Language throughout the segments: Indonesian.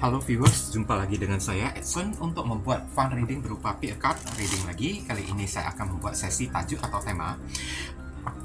Halo viewers, jumpa lagi dengan saya Edson untuk membuat fun reading berupa pick card reading lagi. Kali ini saya akan membuat sesi tajuk atau tema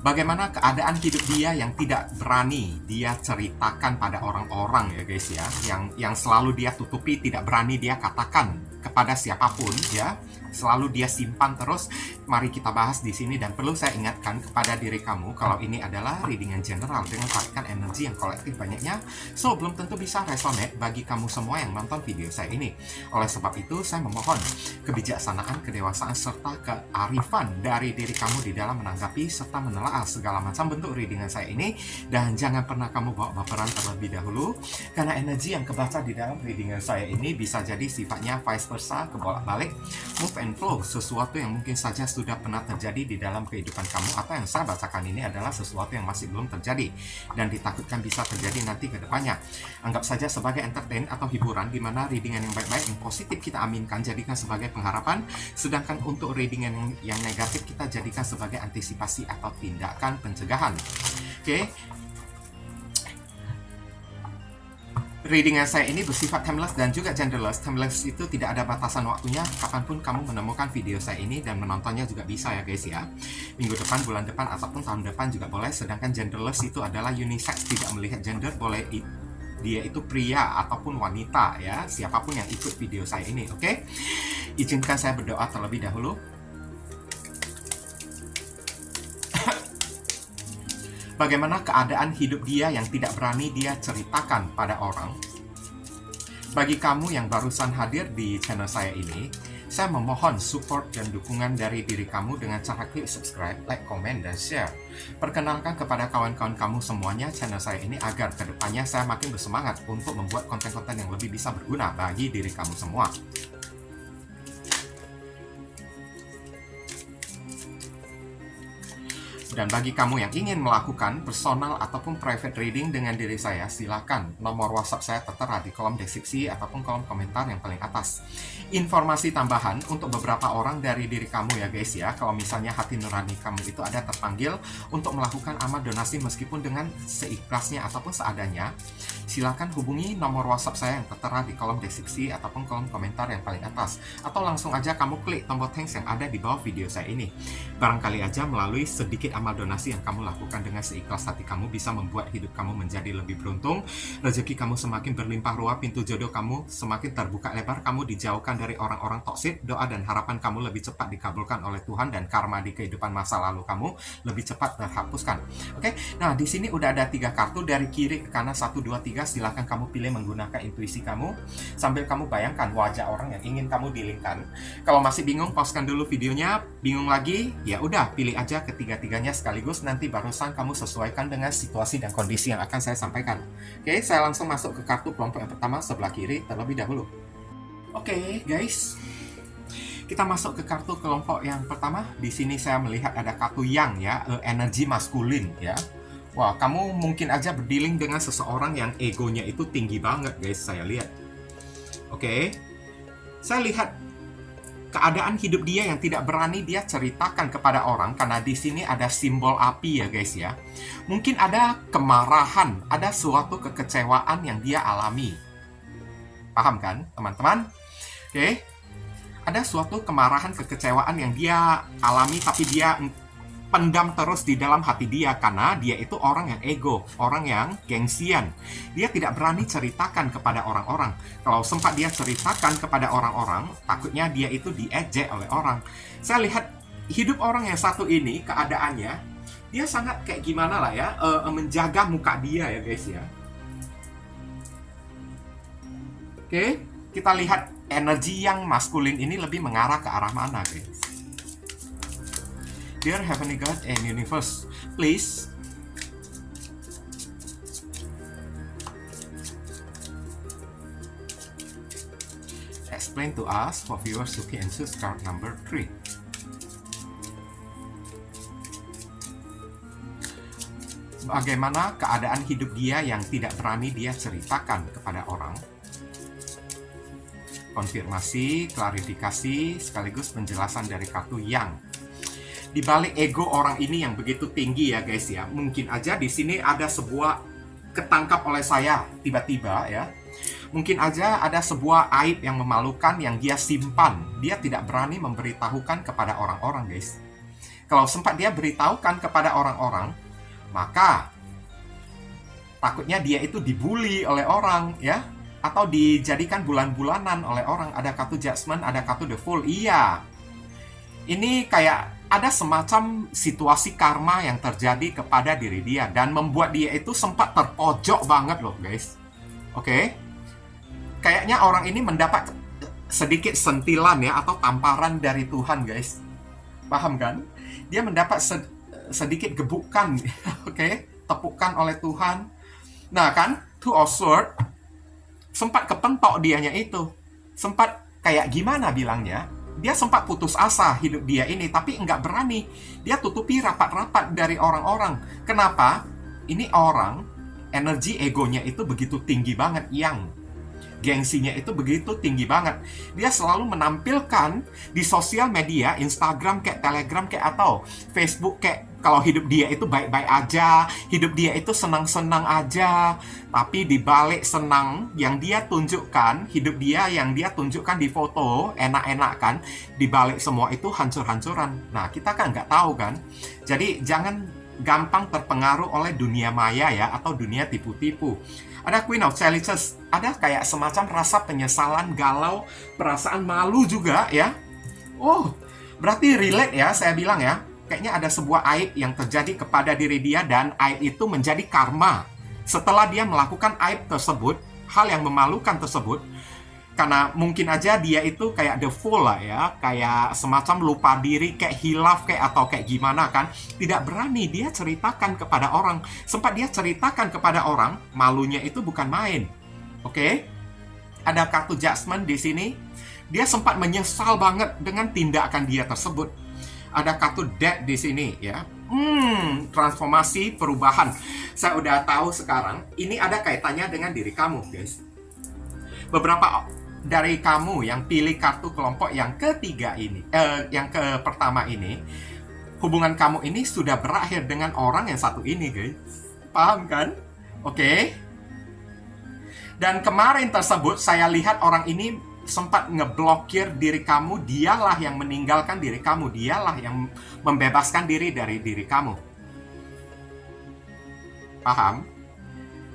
bagaimana keadaan hidup dia yang tidak berani dia ceritakan pada orang-orang ya guys ya, yang selalu dia tutupi, tidak berani dia katakan kepada siapapun ya. Selalu dia simpan terus. Mari kita bahas di sini, dan perlu saya ingatkan kepada diri kamu kalau ini adalah reading yang general dengan tarikan energi yang kolektif banyaknya, so belum tentu bisa resonate bagi kamu semua yang nonton video saya ini. Oleh sebab itu, saya memohon kebijaksanaan, kedewasaan, serta kearifan dari diri kamu di dalam menanggapi serta menelaah segala macam bentuk readingan saya ini, dan jangan pernah kamu bawa baperan terlebih dahulu, karena energi yang kebaca di dalam readingan saya ini bisa jadi sifatnya vice versa, kebolak-balik, move and flow, sesuatu yang mungkin saja sudah pernah terjadi di dalam kehidupan kamu, atau yang saya bacakan ini adalah sesuatu yang masih belum terjadi dan ditakutkan bisa terjadi nanti ke depannya. Anggap saja sebagai entertain atau hiburan, di mana readingan yang baik-baik, yang positif kita aminkan, jadikan sebagai pengharapan, sedangkan untuk readingan yang negatif kita jadikan sebagai antisipasi atau tindakan pencegahan. Oke. Readingan saya ini bersifat timeless dan juga genderless. Timeless itu tidak ada batasan waktunya, kapanpun kamu menemukan video saya ini dan menontonnya juga bisa ya guys ya. Minggu depan, bulan depan, ataupun tahun depan juga boleh. Sedangkan genderless itu adalah unisex, tidak melihat gender, boleh dia itu pria ataupun wanita ya, siapapun yang ikut video saya ini. Oke? Izinkan saya berdoa terlebih dahulu. Bagaimana keadaan hidup dia yang tidak berani dia ceritakan pada orang. Bagi kamu yang barusan hadir di channel saya ini, saya memohon support dan dukungan dari diri kamu dengan cara klik subscribe, like, komen, dan share. Perkenalkan kepada kawan-kawan kamu semuanya channel saya ini, agar kedepannya saya makin bersemangat untuk membuat konten-konten yang lebih bisa berguna bagi diri kamu semua. Dan bagi kamu yang ingin melakukan personal ataupun private reading dengan diri saya, silakan. Nomor WhatsApp saya tertera di kolom deskripsi ataupun kolom komentar yang paling atas. Informasi tambahan untuk beberapa orang dari diri kamu ya guys ya, kalau misalnya hati nurani kamu itu ada terpanggil untuk melakukan amal donasi meskipun dengan seikhlasnya ataupun seadanya, silakan hubungi nomor WhatsApp saya yang tertera di kolom deskripsi ataupun kolom komentar yang paling atas, atau langsung aja kamu klik tombol thanks yang ada di bawah video saya ini. Barangkali aja melalui sedikit amal donasi yang kamu lakukan dengan seikhlas hati kamu bisa membuat hidup kamu menjadi lebih beruntung, rezeki kamu semakin berlimpah ruah, pintu jodoh kamu semakin terbuka lebar, kamu dijauhkan dari orang-orang toksik, doa dan harapan kamu lebih cepat dikabulkan oleh Tuhan, dan karma di kehidupan masa lalu kamu lebih cepat terhapuskan. Oke, nah di sini udah ada 3 kartu dari kiri ke kanan, 1, 2, 3. Silahkan kamu pilih menggunakan intuisi kamu sambil kamu bayangkan wajah orang yang ingin kamu dealingkan. Kalau masih bingung, pauskan dulu videonya. Bingung lagi, ya udah pilih aja ketiga-tiganya sekaligus, nanti barusan kamu sesuaikan dengan situasi dan kondisi yang akan saya sampaikan. Oke, saya langsung masuk ke kartu kelompok yang pertama sebelah kiri terlebih dahulu. Oke, guys. Kita masuk ke kartu kelompok yang pertama. Di sini saya melihat ada kartu yang ya, energi maskulin ya. Wah, kamu mungkin aja berdealing dengan seseorang yang egonya itu tinggi banget, guys. Saya lihat. Oke. Saya lihat keadaan hidup dia yang tidak berani dia ceritakan kepada orang, karena di sini ada simbol api ya guys ya. Mungkin ada kemarahan, ada suatu kekecewaan yang dia alami. Paham kan, teman-teman? Oke. Ada suatu kemarahan, kekecewaan yang dia alami, tapi dia pendam terus di dalam hati dia, karena dia itu orang yang ego, orang yang gengsian. Dia tidak berani ceritakan kepada orang-orang. Kalau sempat dia ceritakan kepada orang-orang, takutnya dia itu diejek oleh orang. Saya lihat hidup orang yang satu ini, keadaannya, dia sangat kayak gimana lah ya, menjaga muka dia ya guys ya. Oke, kita lihat energi yang maskulin ini lebih mengarah ke arah mana guys. Dear Heavenly God and Universe, please explain to us for viewers who can choose card number 3. Bagaimana keadaan hidup dia yang tidak berani dia ceritakan kepada orang? Konfirmasi, klarifikasi, sekaligus penjelasan dari kartu yang. Di balik ego orang ini yang begitu tinggi ya guys ya, mungkin aja di sini ada sebuah ketangkap oleh saya tiba-tiba ya. Mungkin aja ada sebuah aib yang memalukan yang dia simpan. Dia tidak berani memberitahukan kepada orang-orang, guys. Kalau sempat dia beritahukan kepada orang-orang, maka takutnya dia itu dibully oleh orang, ya. Atau dijadikan bulan-bulanan oleh orang. Ada kartu Judgment, ada kartu The Fool. Iya. Ini kayak ada semacam situasi karma yang terjadi kepada diri dia. Dan membuat dia itu sempat terpojok banget loh, guys. Oke? Kayaknya orang ini mendapat sedikit sentilan ya, atau tamparan dari Tuhan, guys. Paham kan? Dia mendapat sedikit gebukan, oke? Tepukan oleh Tuhan. Nah kan, Two of Swords sempat kepentok dianya itu. Sempat kayak gimana bilangnya? Dia sempat putus asa hidup dia ini, tapi nggak berani. Dia tutupi rapat-rapat dari orang-orang. Kenapa? Ini orang, energi egonya itu begitu tinggi banget, yang gengsinya itu begitu tinggi banget. Dia selalu menampilkan di sosial media, Instagram kayak Telegram kayak atau Facebook kayak kalau hidup dia itu baik-baik aja, hidup dia itu senang-senang aja. Tapi di balik senang yang dia tunjukkan, hidup dia yang dia tunjukkan di foto, enak-enak kan, di balik semua itu hancur-hancuran. Nah, kita kan nggak tahu kan. Jadi jangan gampang terpengaruh oleh dunia maya ya, atau dunia tipu-tipu. Ada Queen of Chalices, ada kayak semacam rasa penyesalan, galau, perasaan malu juga ya. Oh, berarti relate ya, saya bilang ya. Kayaknya ada sebuah aib yang terjadi kepada diri dia, dan aib itu menjadi karma. Setelah dia melakukan aib tersebut, hal yang memalukan tersebut, karena mungkin aja dia itu kayak the fool lah ya, kayak semacam lupa diri, kayak hilaf, kayak atau kayak gimana kan. Tidak berani dia ceritakan kepada orang. Sempat dia ceritakan kepada orang, malunya itu bukan main. Oke? Ada kartu Judgment di sini. Dia sempat menyesal banget dengan tindakan dia tersebut. Ada kartu Death di sini ya. Transformasi, perubahan. Saya udah tahu sekarang, ini ada kaitannya dengan diri kamu, guys. Beberapa dari kamu yang pilih kartu kelompok yang ketiga ini, yang pertama ini, hubungan kamu ini sudah berakhir dengan orang yang satu ini, guys. Paham kan? Oke. Dan kemarin tersebut saya lihat orang ini sempat ngeblokir diri kamu. Dialah yang meninggalkan diri kamu. Dialah yang membebaskan diri dari diri kamu. Paham?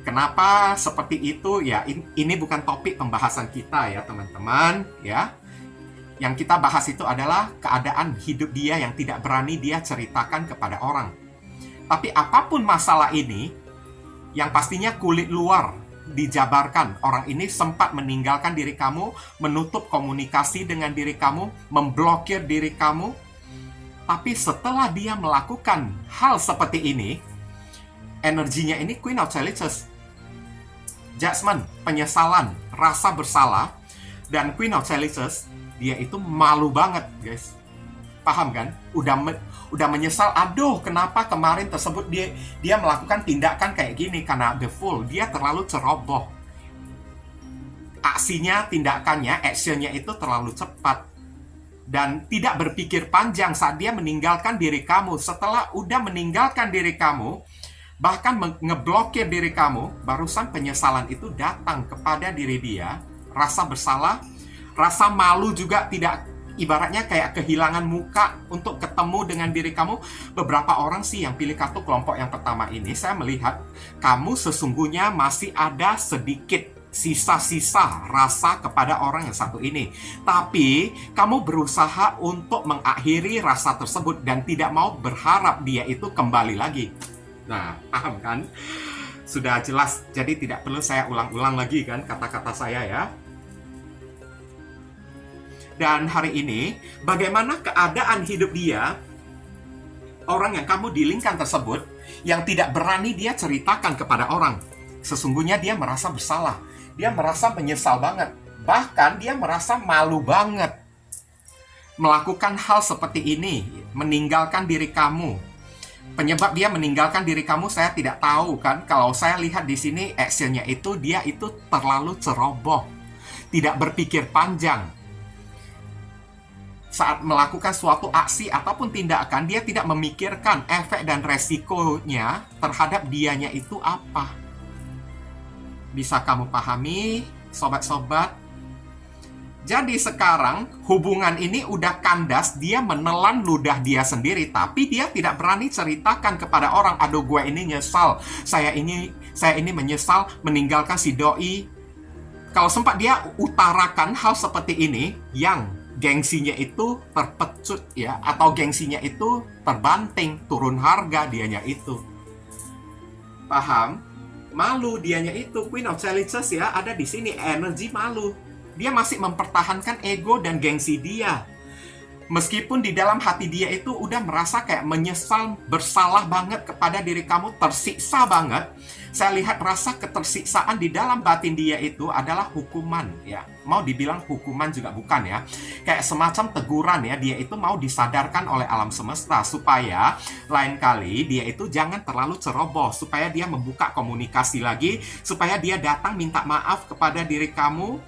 Kenapa seperti itu? Ya, ini bukan topik pembahasan kita ya, teman-teman. Ya, yang kita bahas itu adalah keadaan hidup dia yang tidak berani dia ceritakan kepada orang. Tapi apapun masalah ini, yang pastinya kulit luar dijabarkan. Orang ini sempat meninggalkan diri kamu, menutup komunikasi dengan diri kamu, memblokir diri kamu. Tapi setelah dia melakukan hal seperti ini, energinya ini Queen of Chalices, Judgment, penyesalan, rasa bersalah, dan Queen of Chalices, dia itu malu banget, guys. Paham kan? Udah menyesal, aduh kenapa kemarin tersebut dia melakukan tindakan kayak gini, karena the fool, dia terlalu ceroboh. Aksinya, tindakannya, actionnya itu terlalu cepat. Dan tidak berpikir panjang saat dia meninggalkan diri kamu. Setelah udah meninggalkan diri kamu, bahkan ngeblokir diri kamu, barusan penyesalan itu datang kepada diri dia. Rasa bersalah, rasa malu juga, tidak, ibaratnya kayak kehilangan muka untuk ketemu dengan diri kamu. Beberapa orang sih yang pilih kartu kelompok yang pertama ini, saya melihat kamu sesungguhnya masih ada sedikit sisa-sisa rasa kepada orang yang satu ini. Tapi kamu berusaha untuk mengakhiri rasa tersebut dan tidak mau berharap dia itu kembali lagi. Nah, paham kan? Sudah jelas, jadi tidak perlu saya ulang-ulang lagi kan kata-kata saya ya. Dan hari ini, bagaimana keadaan hidup dia, orang yang kamu dealingkan tersebut, yang tidak berani dia ceritakan kepada orang. Sesungguhnya dia merasa bersalah, dia merasa menyesal banget, bahkan dia merasa malu banget melakukan hal seperti ini, meninggalkan diri kamu. Penyebab dia meninggalkan diri kamu saya tidak tahu kan. Kalau saya lihat di sini actionnya itu, dia itu terlalu ceroboh, tidak berpikir panjang. Saat melakukan suatu aksi ataupun tindakan, dia tidak memikirkan efek dan resikonya terhadap dianya itu apa. Bisa kamu pahami? sobat-sobat. Jadi sekarang hubungan ini udah kandas, dia menelan ludah dia sendiri, tapi dia tidak berani ceritakan kepada orang, aduh gue ini nyesal, saya ini menyesal meninggalkan si doi. Kalau sempat dia utarakan hal seperti ini, yang gengsinya itu terpecut ya, atau gengsinya itu terbanting, turun harga dianya itu. Paham? Malu dianya itu. Queen of Chalices ya, ada di sini energi malu. Dia masih mempertahankan ego dan gengsi dia. Meskipun di dalam hati dia itu udah merasa kayak menyesal, bersalah banget kepada diri kamu, tersiksa banget. Saya lihat rasa ketersiksaan di dalam batin dia itu adalah hukuman ya. Mau dibilang hukuman juga bukan ya. Kayak semacam teguran ya, dia itu mau disadarkan oleh alam semesta supaya lain kali dia itu jangan terlalu ceroboh, supaya dia membuka komunikasi lagi, supaya dia datang minta maaf kepada diri kamu,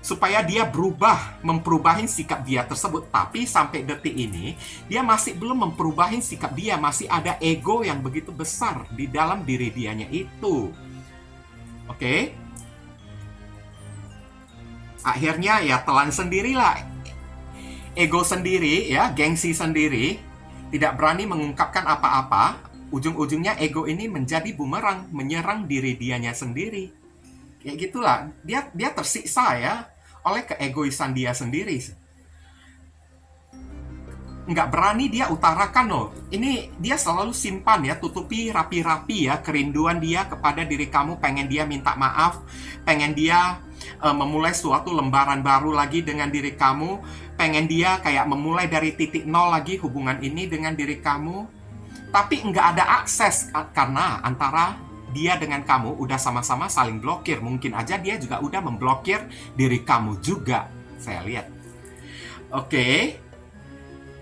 supaya dia berubah, memperubahin sikap dia tersebut. Tapi sampai detik ini, dia masih belum memperubahin sikap dia. Masih ada ego yang begitu besar di dalam diri dianya itu. Oke? Akhirnya ya telan sendirilah. Ego sendiri, ya, gengsi sendiri, tidak berani mengungkapkan apa-apa. Ujung-ujungnya ego ini menjadi bumerang, menyerang diri dianya sendiri. Kayak gitulah, dia tersiksa ya oleh keegoisan dia sendiri. Nggak berani dia utarakan loh. Ini dia selalu simpan ya, tutupi rapi-rapi ya kerinduan dia kepada diri kamu. Pengen dia minta maaf, pengen dia memulai suatu lembaran baru lagi dengan diri kamu, pengen dia kayak memulai dari titik nol lagi hubungan ini dengan diri kamu. Tapi nggak ada akses karena antara dia dengan kamu udah sama-sama saling blokir. Mungkin aja dia juga udah memblokir diri kamu juga. Saya lihat. Oke.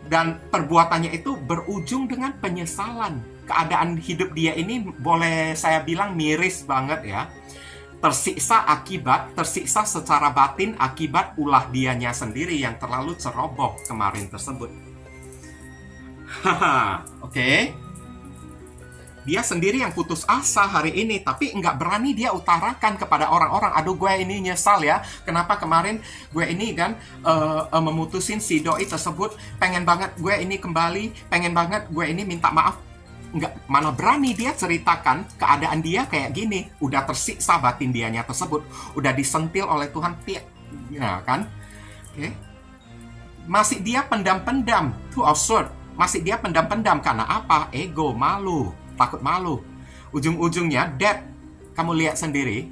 Dan perbuatannya itu berujung dengan penyesalan. Keadaan hidup dia ini boleh saya bilang miris banget ya. Tersiksa secara batin akibat ulah dianya sendiri yang terlalu ceroboh kemarin tersebut. Haha, oke. Dia sendiri yang putus asa hari ini, tapi nggak berani dia utarakan kepada orang-orang. Aduh, gue ini nyesal ya, kenapa kemarin gue ini kan memutusin si doi tersebut, pengen banget gue ini kembali, pengen banget gue ini minta maaf. Nggak, mana berani dia ceritakan keadaan dia kayak gini. Udah tersiksa batin dianya tersebut, udah disentil oleh Tuhan, ya kan? Oke. Masih dia pendam-pendam, too absurd. Masih dia pendam-pendam karena apa? Ego, malu. Takut malu. Ujung-ujungnya dead. Kamu lihat sendiri,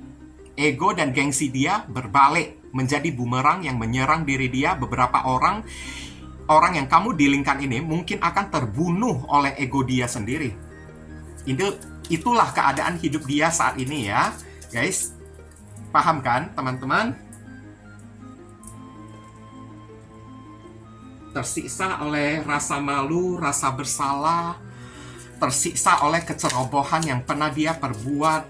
ego dan gengsi dia berbalik menjadi bumerang yang menyerang diri dia. Beberapa orang yang kamu dealingkan ini mungkin akan terbunuh oleh ego dia sendiri. Itulah keadaan hidup dia saat ini ya, guys. Paham kan, teman-teman? Tersiksa oleh rasa malu, rasa bersalah, tersiksa oleh kecerobohan yang pernah dia perbuat.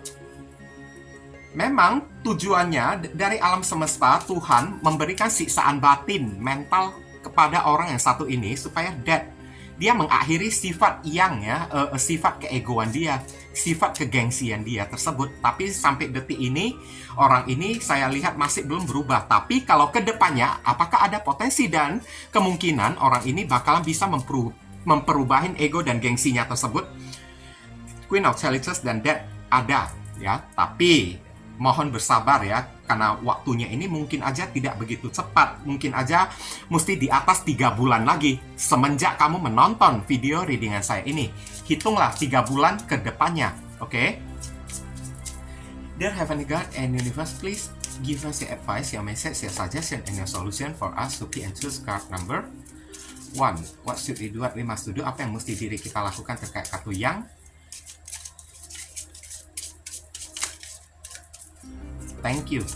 Memang tujuannya dari alam semesta, Tuhan memberikan siksaan batin, mental kepada orang yang satu ini supaya dead. Dia mengakhiri sifat yang ya, sifat keegoan dia, sifat kegengsian dia tersebut. Tapi sampai detik ini, orang ini saya lihat masih belum berubah. Tapi kalau ke depannya, apakah ada potensi dan kemungkinan orang ini bakalan bisa memperubahin ego dan gengsinya tersebut? Queen of Chalices dan Death ada ya, tapi mohon bersabar ya, karena waktunya ini mungkin aja tidak begitu cepat. Mungkin aja mesti di atas 3 bulan lagi semenjak kamu menonton video readingan saya ini. Hitunglah 3 bulan ke depannya, oke? Dear Heavenly God and Universe, please give us your advice, your message, your suggestion, and your solution for us to pick and choose card number 1. What should we do? What we must do? Apa yang mesti diri kita lakukan terkait kartu yang? Thank you.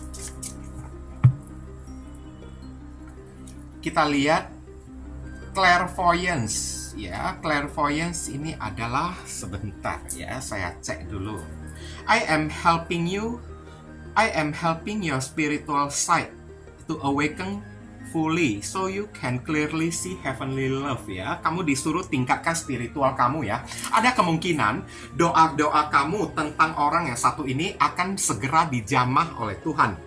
Kita lihat clairvoyance ya. Clairvoyance ini adalah sebentar ya, saya cek dulu. I am helping you. I am helping your spiritual side to awaken fully so you can clearly see heavenly love ya. Kamu disuruh tingkatkan spiritual kamu ya. Ada kemungkinan doa-doa kamu tentang orang yang satu ini akan segera dijamah oleh Tuhan.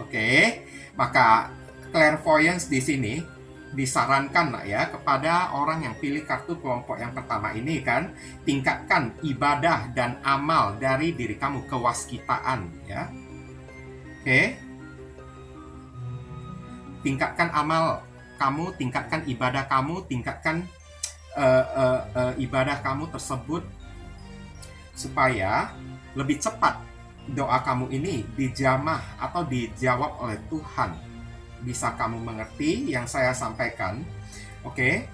Oke, maka clairvoyance di sini disarankan lah ya kepada orang yang pilih kartu kelompok yang pertama ini kan, tingkatkan ibadah dan amal dari diri kamu, kewaskitaan ya. Oke, tingkatkan amal kamu, tingkatkan ibadah kamu, tingkatkan ibadah kamu tersebut supaya lebih cepat doa kamu ini dijamah atau dijawab oleh Tuhan. Bisa kamu mengerti yang saya sampaikan? Oke.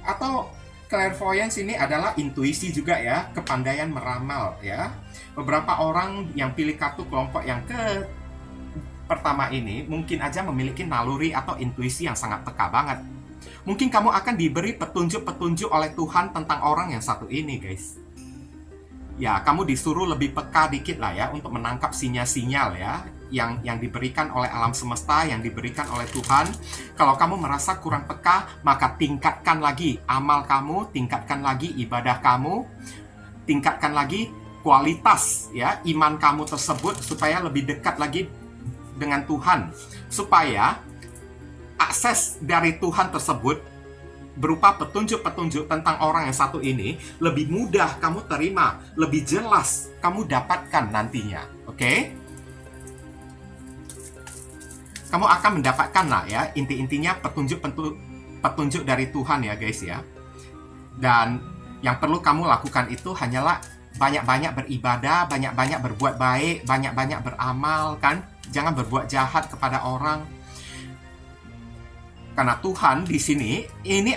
Atau clairvoyance ini adalah intuisi juga ya, kepandaian meramal ya. Beberapa orang yang pilih kartu kelompok yang pertama ini mungkin aja memiliki naluri atau intuisi yang sangat peka banget. Mungkin kamu akan diberi petunjuk-petunjuk oleh Tuhan tentang orang yang satu ini, guys. Ya, kamu disuruh lebih peka dikit lah ya untuk menangkap sinyal-sinyal ya yang diberikan oleh alam semesta, yang diberikan oleh Tuhan. Kalau kamu merasa kurang peka, maka tingkatkan lagi amal kamu, tingkatkan lagi ibadah kamu, tingkatkan lagi kualitas ya iman kamu tersebut supaya lebih dekat lagi dengan Tuhan, supaya akses dari Tuhan tersebut berupa petunjuk-petunjuk tentang orang yang satu ini lebih mudah kamu terima, lebih jelas kamu dapatkan nantinya. Oke? Kamu akan mendapatkan lah ya inti-intinya petunjuk dari Tuhan ya guys ya. Dan yang perlu kamu lakukan itu hanyalah banyak-banyak beribadah, banyak-banyak berbuat baik, banyak-banyak beramal kan. Jangan berbuat jahat kepada orang. Karena Tuhan di sini, ini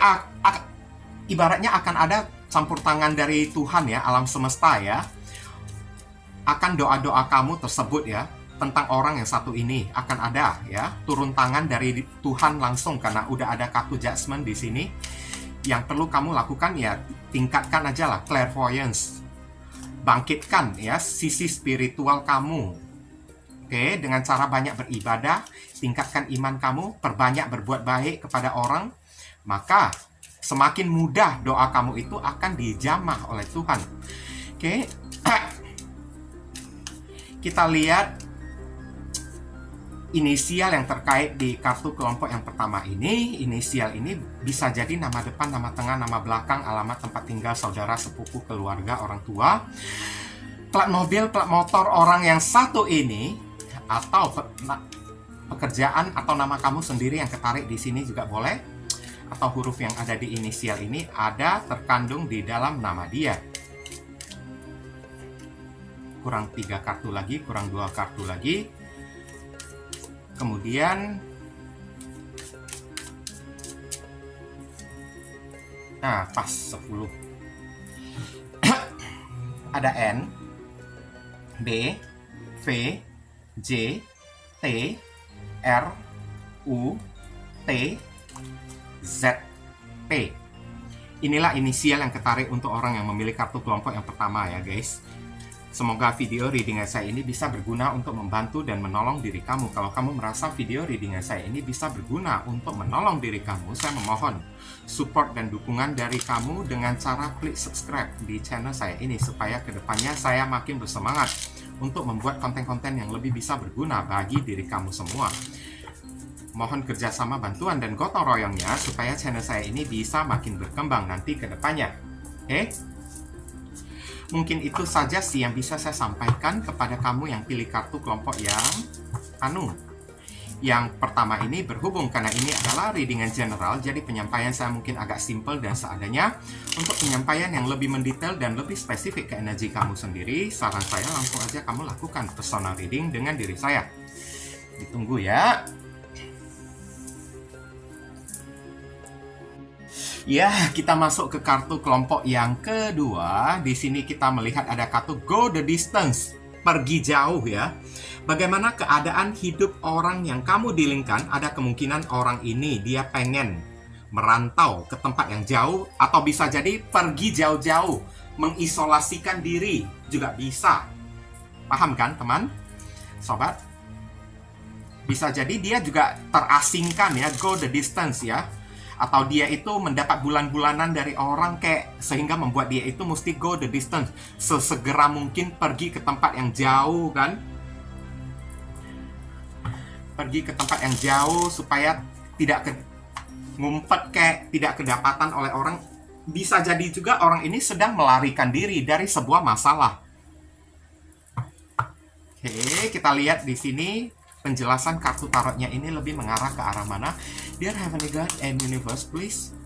ibaratnya akan ada campur tangan dari Tuhan ya, alam semesta ya. Akan doa-doa kamu tersebut ya, tentang orang yang satu ini akan ada ya, turun tangan dari Tuhan langsung karena udah ada kartu judgment di sini. Yang perlu kamu lakukan ya, tingkatkan aja lah clairvoyance. Bangkitkan ya sisi spiritual kamu. Oke, dengan cara banyak beribadah, tingkatkan iman kamu, perbanyak berbuat baik kepada orang, maka semakin mudah doa kamu itu akan dijamah oleh Tuhan. Oke, kita lihat inisial yang terkait di kartu kelompok yang pertama ini. Inisial ini bisa jadi nama depan, nama tengah, nama belakang, alamat tempat tinggal saudara, sepupu, keluarga, orang tua. Plat mobil, plat motor orang yang satu ini, atau pekerjaan atau nama kamu sendiri yang ketarik di sini juga boleh, atau huruf yang ada di inisial ini ada terkandung di dalam nama dia. Kurang 3 kartu lagi, kurang 2 kartu lagi. Kemudian pas 10. Ada N, B, V, J, T, R, U, T, Z, P. Inilah inisial yang ketarik untuk orang yang memilih kartu kelompok yang pertama ya guys. Semoga video readingan saya ini bisa berguna untuk membantu dan menolong diri kamu. Kalau kamu merasa video readingan saya ini bisa berguna untuk menolong diri kamu, saya memohon support dan dukungan dari kamu dengan cara klik subscribe di channel saya ini, supaya kedepannya saya makin bersemangat untuk membuat konten-konten yang lebih bisa berguna bagi diri kamu semua. Mohon kerjasama, bantuan, dan gotong royongnya supaya channel saya ini bisa makin berkembang nanti ke depannya. Oke? Mungkin itu saja sih yang bisa saya sampaikan kepada kamu yang pilih kartu kelompok yang pertama ini. Berhubung karena ini adalah readingan general, jadi penyampaian saya mungkin agak simple dan seadanya. Untuk penyampaian yang lebih mendetail dan lebih spesifik ke energi kamu sendiri, saran saya langsung aja kamu lakukan personal reading dengan diri saya. Ditunggu ya. Ya, kita masuk ke kartu kelompok yang kedua. Di sini kita melihat ada kartu Go the Distance, pergi jauh ya. Bagaimana keadaan hidup orang yang kamu dealingkan? Ada kemungkinan orang ini dia pengen merantau ke tempat yang jauh, atau bisa jadi pergi jauh-jauh, mengisolasikan diri juga bisa. Paham kan teman? Sobat? Bisa jadi dia juga terasingkan ya, go the distance ya. Atau dia itu mendapat bulan-bulanan dari orang sehingga membuat dia itu mesti go the distance, sesegera mungkin pergi ke tempat yang jauh kan. pergi ke tempat yang jauh supaya tidak ngumpet kayak tidak kedapatan oleh orang. Bisa jadi juga orang ini sedang melarikan diri dari sebuah masalah. Oke, kita lihat di sini penjelasan kartu tarotnya ini lebih mengarah ke arah mana. Dear Heavenly God and Universe, please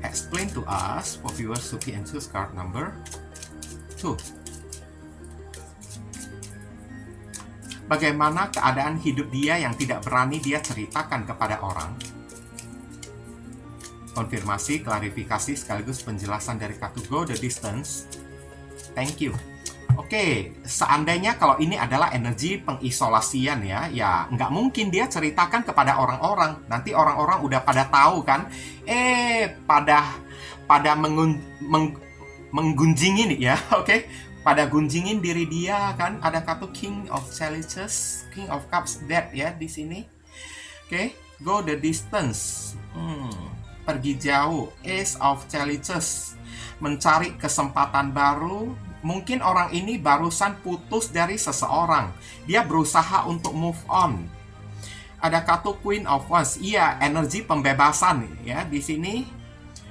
explain to us for viewers who can choose card number 2. Bagaimana keadaan hidup dia yang tidak berani dia ceritakan kepada orang? Konfirmasi, klarifikasi, sekaligus penjelasan dari kartu Go the Distance. Thank you. Oke, seandainya kalau ini adalah energi pengisolasian ya nggak mungkin dia ceritakan kepada orang-orang. Nanti orang-orang udah pada tahu kan, pada menggunjingin ya, oke? Pada gunjingin diri dia kan. Ada kartu King of Chalices, King of Cups, Death ya di sini. Oke, Go the Distance. Pergi jauh, Ace of Chalices, mencari kesempatan baru. Mungkin orang ini barusan putus dari seseorang, dia berusaha untuk move on. Ada kartu Queen of Wands, iya, energi pembebasan ya di sini.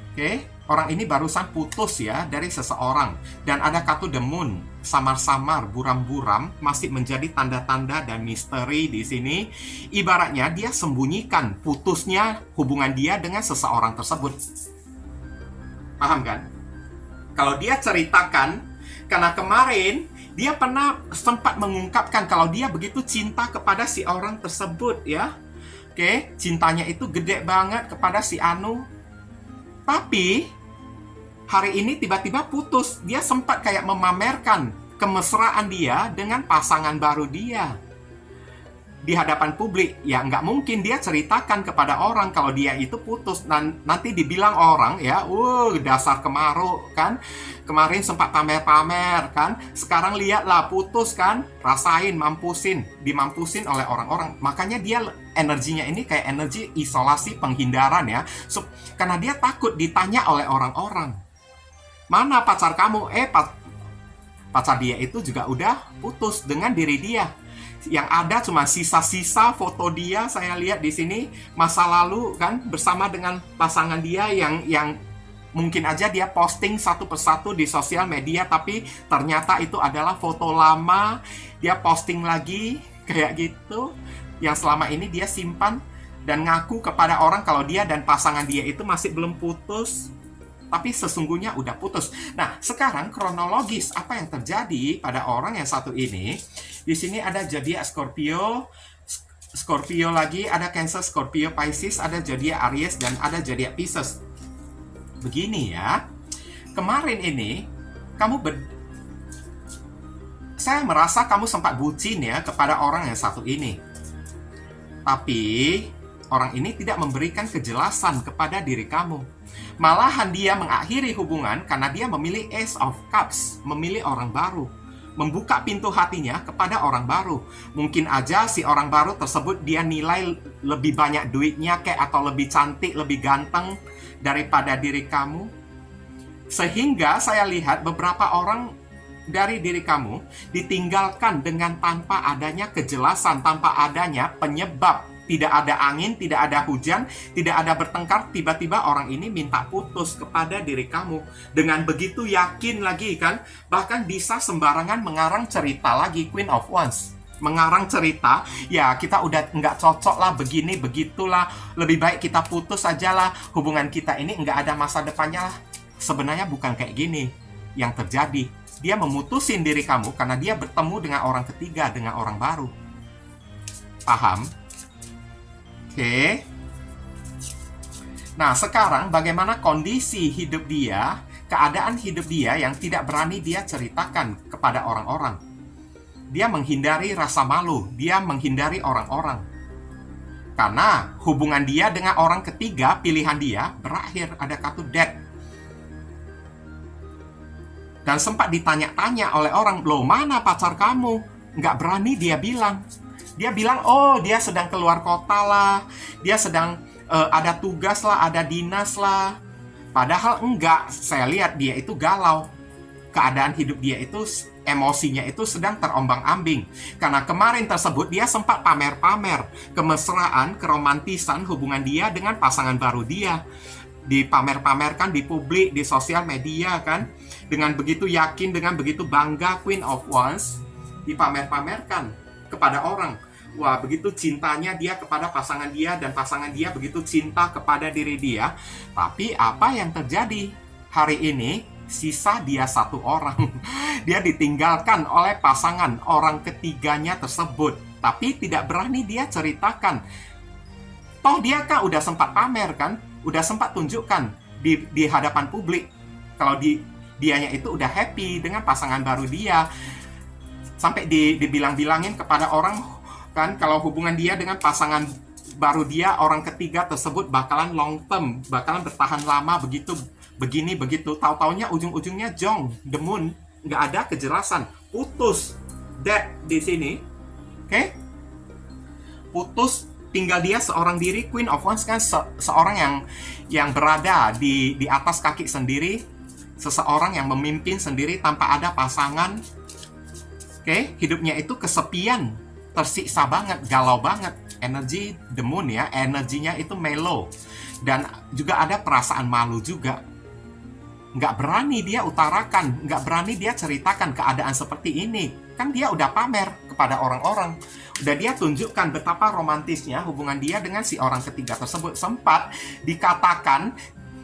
Oke, orang ini barusan putus ya dari seseorang. Dan ada kartu The Moon, samar-samar, buram-buram, masih menjadi tanda-tanda dan misteri di sini. Ibaratnya dia sembunyikan putusnya hubungan dia dengan seseorang tersebut. Paham kan? Kalau dia ceritakan, karena kemarin dia pernah sempat mengungkapkan kalau dia begitu cinta kepada si orang tersebut ya. Oke, cintanya itu gede banget kepada si Anu. Tapi hari ini tiba-tiba putus. Dia sempat kayak memamerkan kemesraan dia dengan pasangan baru dia di hadapan publik. Ya nggak mungkin dia ceritakan kepada orang kalau dia itu putus. Nanti dibilang orang ya, dasar kemaru kan. Kemarin sempat pamer-pamer kan. Sekarang lihatlah putus kan. Rasain, dimampusin oleh orang-orang. Makanya dia energinya ini kayak energi isolasi penghindaran ya. Karena dia takut ditanya oleh orang-orang. Mana pacar kamu? Pacar dia itu juga udah putus dengan diri dia. Yang ada cuma sisa-sisa foto dia. Saya lihat di sini masa lalu kan bersama dengan pasangan dia yang mungkin aja dia posting satu persatu di sosial media, tapi ternyata itu adalah foto lama. Dia posting lagi kayak gitu, yang selama ini dia simpan dan ngaku kepada orang kalau dia dan pasangan dia itu masih belum putus, tapi sesungguhnya udah putus. Nah, sekarang kronologis apa yang terjadi pada orang yang satu ini. Di sini ada zodiak Scorpio lagi, ada Cancer, Scorpio, Pisces, ada zodiak Aries, dan ada zodiak Pisces. Begini ya, kemarin ini saya merasa kamu sempat bucin ya kepada orang yang satu ini. Tapi orang ini tidak memberikan kejelasan kepada diri kamu. Malahan dia mengakhiri hubungan karena dia memilih Ace of Cups, memilih orang baru, membuka pintu hatinya kepada orang baru. Mungkin aja si orang baru tersebut dia nilai lebih banyak duitnya atau lebih cantik, lebih ganteng daripada diri kamu. Sehingga saya lihat beberapa orang dari diri kamu ditinggalkan dengan tanpa adanya kejelasan, tanpa adanya penyebab. Tidak ada angin, tidak ada hujan, tidak ada bertengkar. Tiba-tiba orang ini minta putus kepada diri kamu. Dengan begitu yakin lagi kan, bahkan bisa sembarangan mengarang cerita lagi. Queen of Wands mengarang cerita, ya kita udah nggak cocok lah, begini begitulah, lebih baik kita putus aja lah, hubungan kita ini nggak ada masa depannya lah. Sebenarnya bukan kayak gini yang terjadi. Dia memutusin diri kamu karena dia bertemu dengan orang ketiga, dengan orang baru. Paham? Oke. Nah, sekarang bagaimana kondisi hidup dia, keadaan hidup dia yang tidak berani dia ceritakan kepada orang-orang. Dia menghindari rasa malu, dia menghindari orang-orang. Karena hubungan dia dengan orang ketiga, pilihan dia, berakhir. Ada kartu Death. Dan sempat ditanya-tanya oleh orang, loh mana pacar kamu? Nggak berani dia bilang. Dia bilang, oh dia sedang keluar kota lah, dia sedang ada tugas lah, ada dinas lah. Padahal enggak, saya lihat dia itu galau. keadaan hidup dia itu, emosinya itu sedang terombang-ambing. Karena kemarin tersebut dia sempat pamer-pamer kemesraan, keromantisan hubungan dia dengan pasangan baru dia. Dipamer-pamerkan di publik, di sosial media kan. Dengan begitu yakin, dengan begitu bangga, Queen of Wands dipamer-pamerkan kepada orang. Wah, begitu cintanya dia kepada pasangan dia, dan pasangan dia begitu cinta kepada diri dia. Tapi apa yang terjadi hari ini? Sisa dia satu orang. Dia ditinggalkan oleh pasangan orang ketiganya tersebut. Tapi tidak berani dia ceritakan. Toh dia kan udah sempat pamer kan, udah sempat tunjukkan di hadapan publik kalau dianya itu udah happy dengan pasangan baru dia. Sampai dibilang-bilangin kepada orang kan, kalau hubungan dia dengan pasangan baru dia, orang ketiga tersebut bakalan long term, bakalan bertahan lama, begitu begini begitu. Tahu-taunya ujung-ujungnya Jong, the moon, nggak ada kejelasan, putus, dead di sini, oke? Putus, tinggal dia seorang diri. Queen of Wands kan seorang yang berada di atas kaki sendiri, seseorang yang memimpin sendiri tanpa ada pasangan, oke? Hidupnya itu kesepian, tersiksa banget, galau banget. Energi the moon ya, energinya itu mellow, dan juga ada perasaan malu juga. Nggak berani dia utarakan, nggak berani dia ceritakan keadaan seperti ini. Kan dia udah pamer kepada orang-orang, udah dia tunjukkan betapa romantisnya hubungan dia dengan si orang ketiga tersebut. Sempat dikatakan,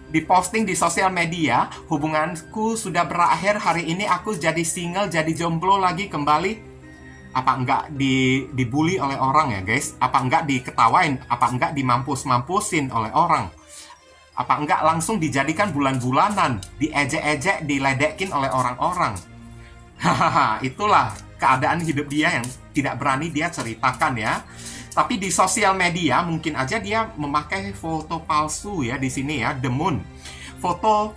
diposting di sosial media, hubunganku sudah berakhir hari ini, aku jadi single, jadi jomblo lagi kembali. Apa enggak dibully oleh orang ya guys? Apa enggak diketawain? Apa enggak dimampus-mampusin oleh orang? Apa enggak langsung dijadikan bulan-bulanan, diejek-ejek, diledekin oleh orang-orang? Hahaha, itulah keadaan hidup dia yang tidak berani dia ceritakan ya. Tapi di sosial media mungkin aja dia memakai foto palsu ya di sini ya, the moon. Foto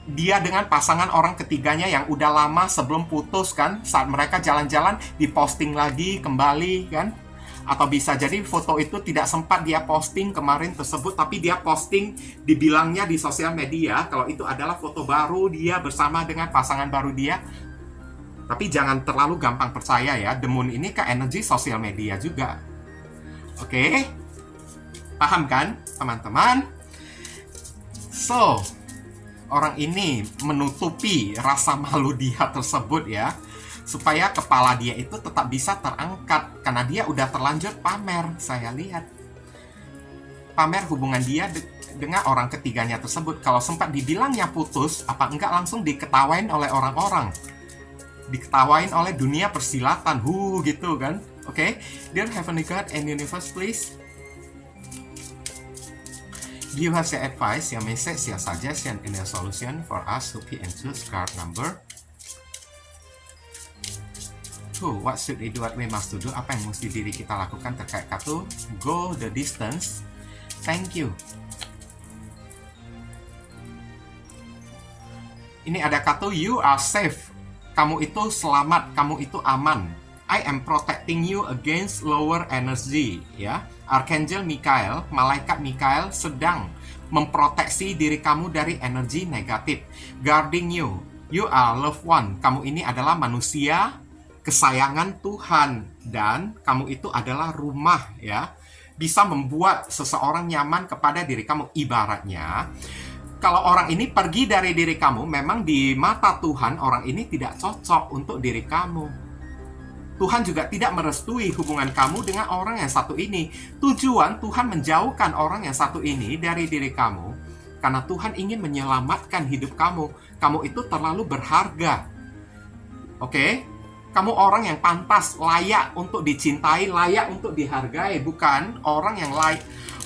dia dengan pasangan orang ketiganya yang udah lama sebelum putus kan, saat mereka jalan-jalan diposting lagi kembali kan. Atau bisa jadi foto itu tidak sempat dia posting kemarin tersebut, tapi dia posting, dibilangnya di sosial media kalau itu adalah foto baru dia bersama dengan pasangan baru dia. Tapi jangan terlalu gampang percaya ya, the moon ini ke energi sosial media juga. Oke? Paham kan teman-teman? So, orang ini menutupi rasa malu dia tersebut ya, supaya kepala dia itu tetap bisa terangkat, karena dia udah terlanjur pamer. Saya lihat pamer hubungan dia dengan orang ketiganya tersebut. Kalau sempat dibilangnya putus, apa enggak langsung diketawain oleh orang-orang, diketawain oleh dunia persilatan, gitu kan. Oke, Dear Heavenly God and Universe, please give us your advice, your message, your suggestion, and your solution for us who pick and choose card number 2. What should we do, what we must do? Apa yang mesti diri kita lakukan terkait kartu Go the Distance? Thank you. Ini ada kartu You are safe. Kamu itu selamat, kamu itu aman. I am protecting you against lower energy. Ya, Archangel Michael, malaikat Michael sedang memproteksi diri kamu dari energi negatif. Guarding you. You are loved one. Kamu ini adalah manusia kesayangan Tuhan, dan kamu itu adalah rumah ya. Bisa membuat seseorang nyaman kepada diri kamu. Ibaratnya, kalau orang ini pergi dari diri kamu, memang di mata Tuhan orang ini tidak cocok untuk diri kamu. Tuhan juga tidak merestui hubungan kamu dengan orang yang satu ini. Tujuan Tuhan menjauhkan orang yang satu ini dari diri kamu, karena Tuhan ingin menyelamatkan hidup kamu. Kamu itu terlalu berharga. Oke? Kamu orang yang pantas, layak untuk dicintai, layak untuk dihargai. Bukan orang yang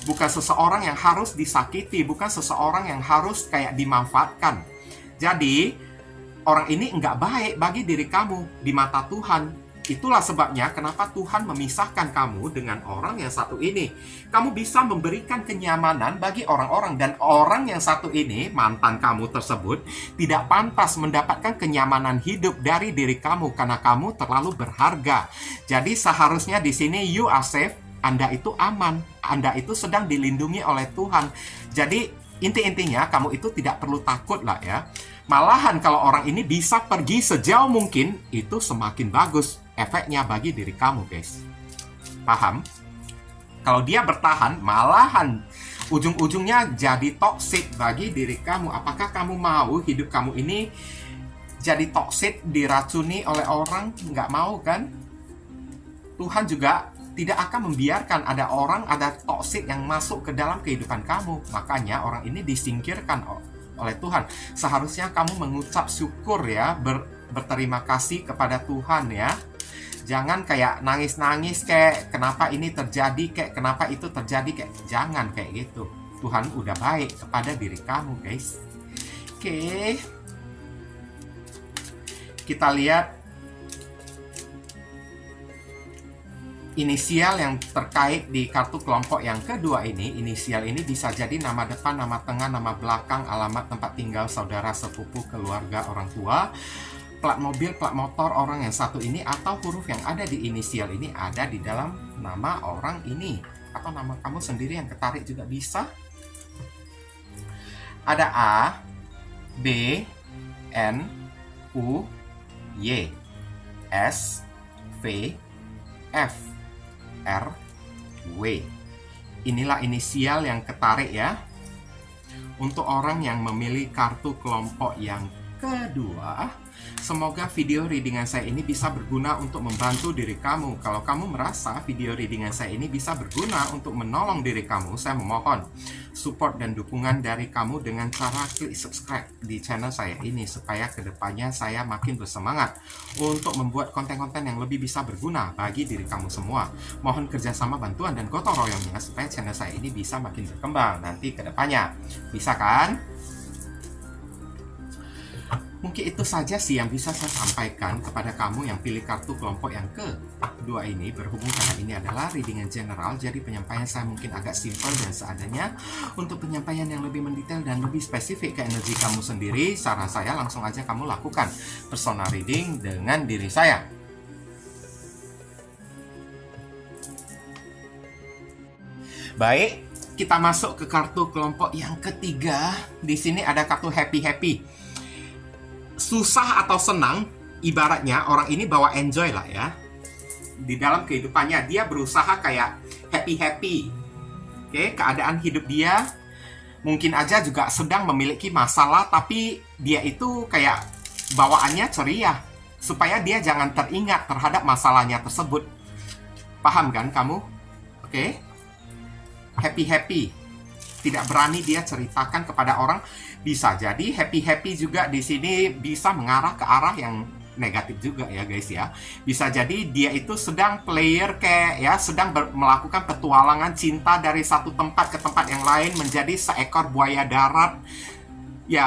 bukan seseorang yang harus disakiti, bukan seseorang yang harus kayak dimanfaatkan. Jadi, orang ini nggak baik bagi diri kamu di mata Tuhan. Itulah sebabnya kenapa Tuhan memisahkan kamu dengan orang yang satu ini. Kamu bisa memberikan kenyamanan bagi orang-orang, dan orang yang satu ini, mantan kamu tersebut, tidak pantas mendapatkan kenyamanan hidup dari diri kamu karena kamu terlalu berharga. Jadi seharusnya di sini you are safe, Anda itu aman, Anda itu sedang dilindungi oleh Tuhan. Jadi inti-intinya kamu itu tidak perlu takut lah ya. Malahan kalau orang ini bisa pergi sejauh mungkin, itu semakin bagus efeknya bagi diri kamu, guys. Paham? Kalau dia bertahan, malahan ujung-ujungnya jadi toksik bagi diri kamu. Apakah kamu mau hidup kamu ini jadi toksik, diracuni oleh orang? Nggak mau kan? Tuhan juga tidak akan membiarkan ada orang, ada toksik yang masuk ke dalam kehidupan kamu. Makanya orang ini disingkirkan oleh Tuhan. Seharusnya kamu mengucap syukur ya, berterima kasih kepada Tuhan ya. Jangan kayak nangis-nangis kayak kenapa ini terjadi, kayak kenapa itu terjadi, kayak jangan kayak gitu. Tuhan udah baik kepada diri kamu, guys. Oke. Kita lihat inisial yang terkait di kartu kelompok yang kedua ini. Inisial ini bisa jadi nama depan, nama tengah, nama belakang, alamat tempat tinggal saudara, sepupu, keluarga, orang tua, plat mobil, plat motor orang yang satu ini, atau huruf yang ada di inisial ini ada di dalam nama orang ini, atau nama kamu sendiri yang ketarik juga bisa. Ada A, B, N, U, Y, S, V, F, R, W. Inilah inisial yang ketarik ya. Untuk orang yang memilih kartu kelompok yang kedua, semoga video readingan saya ini bisa berguna untuk membantu diri kamu. Kalau kamu merasa video readingan saya ini bisa berguna untuk menolong diri kamu, saya memohon support dan dukungan dari kamu dengan cara klik subscribe di channel saya ini, supaya kedepannya saya makin bersemangat untuk membuat konten-konten yang lebih bisa berguna bagi diri kamu semua. Mohon kerjasama, bantuan, dan gotong royongnya supaya channel saya ini bisa makin berkembang nanti kedepannya. Bisa kan? Mungkin itu saja sih yang bisa saya sampaikan kepada kamu yang pilih kartu kelompok yang kedua ini. Berhubung karena ini adalah readingan general, jadi penyampaian saya mungkin agak simpel dan seadanya. Untuk penyampaian yang lebih mendetail dan lebih spesifik ke energi kamu sendiri, saran saya langsung aja kamu lakukan personal reading dengan diri saya. Baik, kita masuk ke kartu kelompok yang ketiga. Di sini ada kartu happy-happy. Susah atau senang, ibaratnya orang ini bawa enjoy lah ya. Di dalam kehidupannya, dia berusaha kayak happy-happy. Oke, keadaan hidup dia mungkin aja juga sedang memiliki masalah, tapi dia itu kayak bawaannya ceria, supaya dia jangan teringat terhadap masalahnya tersebut. Paham kan kamu? Oke? Happy-happy. Tidak berani dia ceritakan kepada orang. Bisa jadi happy-happy juga di sini bisa mengarah ke arah yang negatif juga ya guys ya. Bisa jadi dia itu sedang player kayak ya, sedang melakukan petualangan cinta dari satu tempat ke tempat yang lain, menjadi seekor buaya darat. Ya,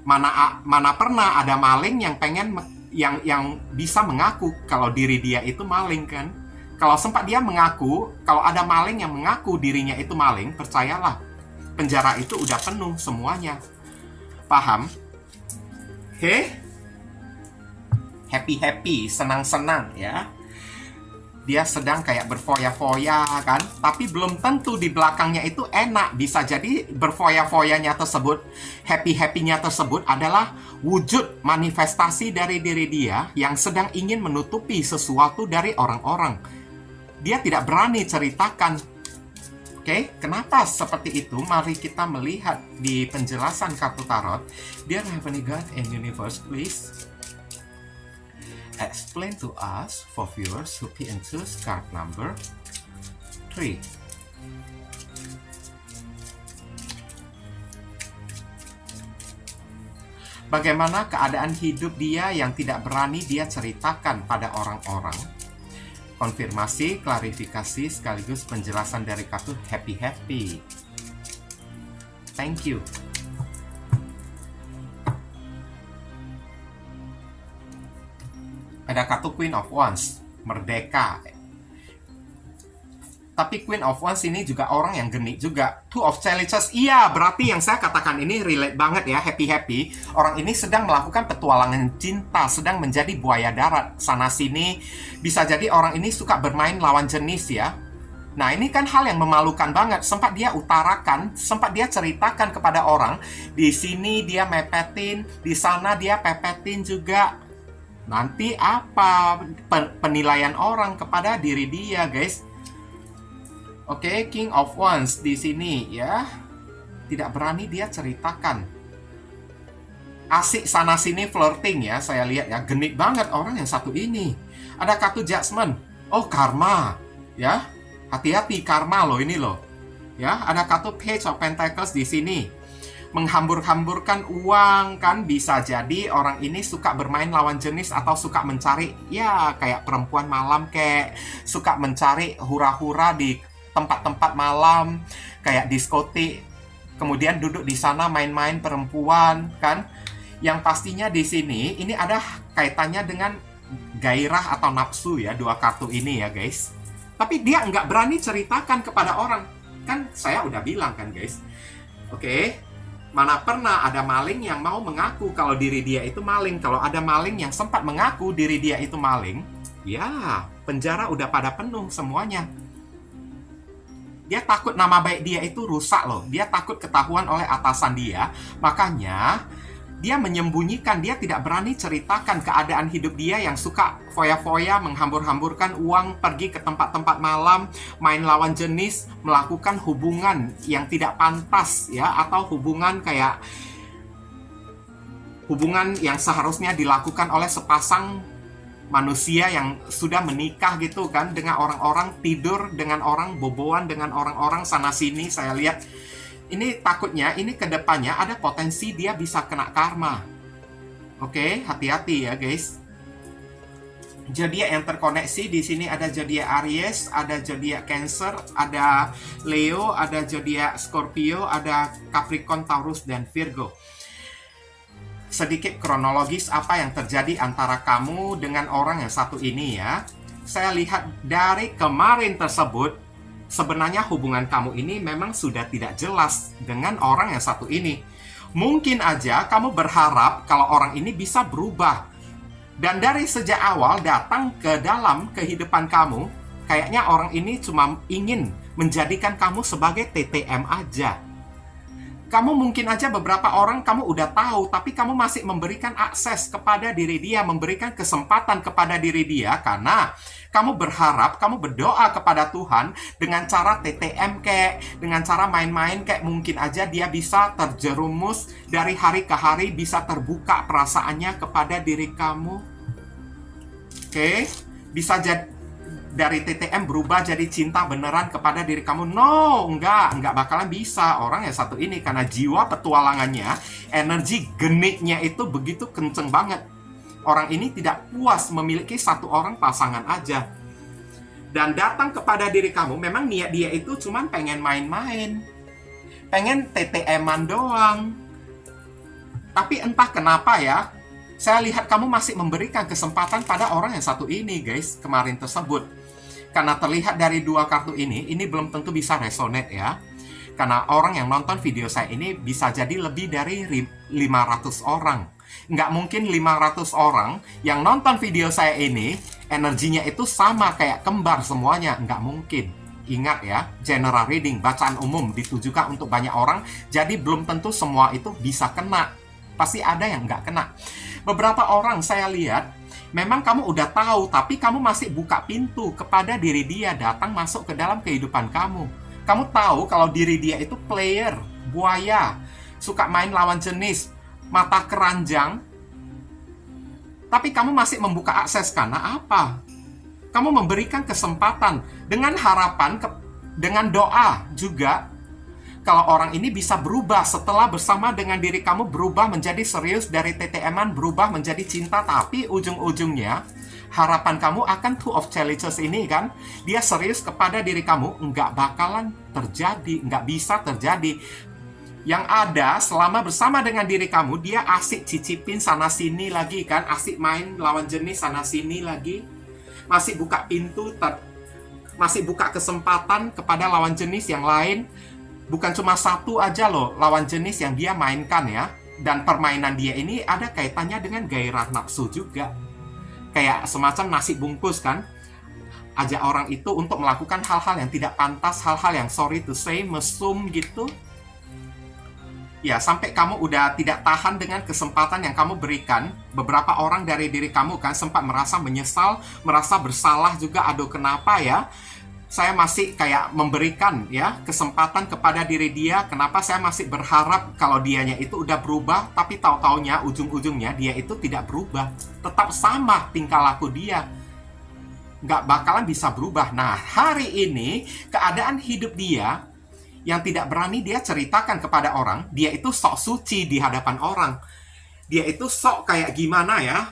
mana pernah ada maling yang pengen yang bisa mengaku kalau diri dia itu maling kan. Kalau sempat dia mengaku, kalau ada maling yang mengaku dirinya itu maling, percayalah, penjara itu udah penuh semuanya. Paham? Oke? Happy-happy, senang-senang ya. Dia sedang kayak berfoya-foya kan, tapi belum tentu di belakangnya itu enak. Bisa jadi berfoya-foyanya tersebut, happy-happynya tersebut adalah wujud manifestasi dari diri dia yang sedang ingin menutupi sesuatu dari orang-orang. Dia tidak berani ceritakan. Oke, kenapa seperti itu? Mari kita melihat di penjelasan kartu tarot. Dear Heavenly God and Universe, please explain to us for viewers who pick and choose card number 3. Bagaimana keadaan hidup dia yang tidak berani dia ceritakan pada orang-orang? Konfirmasi, klarifikasi, sekaligus penjelasan dari kartu happy-happy. Thank you. Ada kartu Queen of Wands, merdeka. Tapi Queen of Wands ini juga orang yang genit juga. Two of Chalices, iya, berarti yang saya katakan ini relate banget ya, happy-happy. Orang ini sedang melakukan petualangan cinta, sedang menjadi buaya darat sana-sini. Bisa jadi orang ini suka bermain lawan jenis ya. Nah, ini kan hal yang memalukan banget. Sempat dia utarakan, sempat dia ceritakan kepada orang, di sini dia mepetin, di sana dia pepetin juga. Nanti apa penilaian orang kepada diri dia, guys? Oke, King of Wands di sini ya. Tidak berani dia ceritakan. Asik sana sini flirting ya, saya lihat ya. Genit banget orang yang satu ini. Ada kartu Judgment. Oh, karma. Ya. Hati-hati, karma loh ini loh. Ya, ada kartu Page of Pentacles di sini. Menghambur-hamburkan uang kan, bisa jadi orang ini suka bermain lawan jenis atau suka mencari ya kayak perempuan malam, kayak suka mencari hura-hura di tempat-tempat malam kayak diskotik. Kemudian duduk di sana main-main perempuan kan. Yang pastinya di sini ini ada kaitannya dengan gairah atau nafsu ya, dua kartu ini ya guys. Tapi dia nggak berani ceritakan kepada orang. Kan saya udah bilang kan guys. Oke, mana pernah ada maling yang mau mengaku kalau diri dia itu maling. Kalau ada maling yang sempat mengaku diri dia itu maling, ya penjara udah pada penuh semuanya. Dia takut nama baik dia itu rusak loh. Dia takut ketahuan oleh atasan dia. Makanya dia menyembunyikan, dia tidak berani ceritakan keadaan hidup dia yang suka foya-foya, menghambur-hamburkan uang, pergi ke tempat-tempat malam, main lawan jenis, melakukan hubungan yang tidak pantas ya, atau hubungan yang seharusnya dilakukan oleh sepasang manusia yang sudah menikah gitu kan, dengan orang-orang, tidur dengan orang, boboan dengan orang-orang sana sini. Saya lihat ini takutnya, ini kedepannya ada potensi dia bisa kena karma. Oke, hati-hati ya guys. Zodiak yang terkoneksi di sini ada zodiak Aries, ada zodiak Cancer, ada Leo, ada zodiak Scorpio, ada Capricorn, Taurus, dan Virgo. Sedikit kronologis apa yang terjadi antara kamu dengan orang yang satu ini ya. Saya lihat dari kemarin tersebut, sebenarnya hubungan kamu ini memang sudah tidak jelas dengan orang yang satu ini. Mungkin aja kamu berharap kalau orang ini bisa berubah. Dan dari sejak awal datang ke dalam kehidupan kamu, kayaknya orang ini cuma ingin menjadikan kamu sebagai TTM aja. Kamu mungkin aja beberapa orang kamu udah tahu, tapi kamu masih memberikan akses kepada diri dia, memberikan kesempatan kepada diri dia, karena kamu berharap, kamu berdoa kepada Tuhan dengan cara TTM kayak, dengan cara main-main kayak, mungkin aja dia bisa terjerumus dari hari ke hari, bisa terbuka perasaannya kepada diri kamu. Oke, bisa jadi dari TTM berubah jadi cinta beneran kepada diri kamu. No, enggak bakalan bisa. Orang yang satu ini karena jiwa petualangannya, energi genitnya itu begitu kenceng banget. Orang ini tidak puas memiliki satu orang pasangan aja. Dan datang kepada diri kamu, memang niat dia itu cuman pengen main-main. Pengen TTM-an doang. Tapi entah kenapa ya, saya lihat kamu masih memberikan kesempatan pada orang yang satu ini guys, kemarin tersebut. Karena terlihat dari dua kartu ini belum tentu bisa resonate ya. Karena orang yang nonton video saya ini bisa jadi lebih dari 500 orang. Nggak mungkin 500 orang yang nonton video saya ini, energinya itu sama kayak kembar semuanya. Nggak mungkin. Ingat ya, general reading, bacaan umum ditujukan untuk banyak orang, jadi belum tentu semua itu bisa kena. Pasti ada yang nggak kena. Beberapa orang saya lihat, memang kamu udah tahu, tapi kamu masih buka pintu kepada diri dia datang masuk ke dalam kehidupan kamu. Kamu tahu kalau diri dia itu player, buaya, suka main lawan jenis, mata keranjang, tapi kamu masih membuka akses karena apa? Kamu memberikan kesempatan dengan harapan, dengan doa juga, kalau orang ini bisa berubah setelah bersama dengan diri kamu, berubah menjadi serius dari TTM-an, berubah menjadi cinta. Tapi ujung-ujungnya harapan kamu akan Two of Chalices ini kan, dia serius kepada diri kamu, nggak bakalan terjadi, nggak bisa terjadi. Yang ada selama bersama dengan diri kamu, dia asik cicipin sana sini lagi kan, asik main lawan jenis sana sini lagi, masih buka pintu, masih buka kesempatan kepada lawan jenis yang lain. Bukan cuma satu aja loh lawan jenis yang dia mainkan ya. Dan permainan dia ini ada kaitannya dengan gairah nafsu juga. Kayak semacam nasi bungkus kan. ajak orang itu untuk melakukan hal-hal yang tidak pantas, hal-hal yang sorry to say, mesum gitu. Ya, sampai kamu udah tidak tahan dengan kesempatan yang kamu berikan. Beberapa orang dari diri kamu kan sempat merasa menyesal, merasa bersalah juga. Aduh, kenapa ya? Saya masih kayak memberikan ya kesempatan kepada diri dia. Kenapa saya masih berharap kalau dianya itu udah berubah, tapi tahu-taunya ujung-ujungnya dia itu tidak berubah. Tetap sama tingkah laku dia. Nggak bakalan bisa berubah. Nah, hari ini keadaan hidup dia yang tidak berani dia ceritakan kepada orang, dia itu sok suci di hadapan orang. Dia itu sok kayak gimana ya,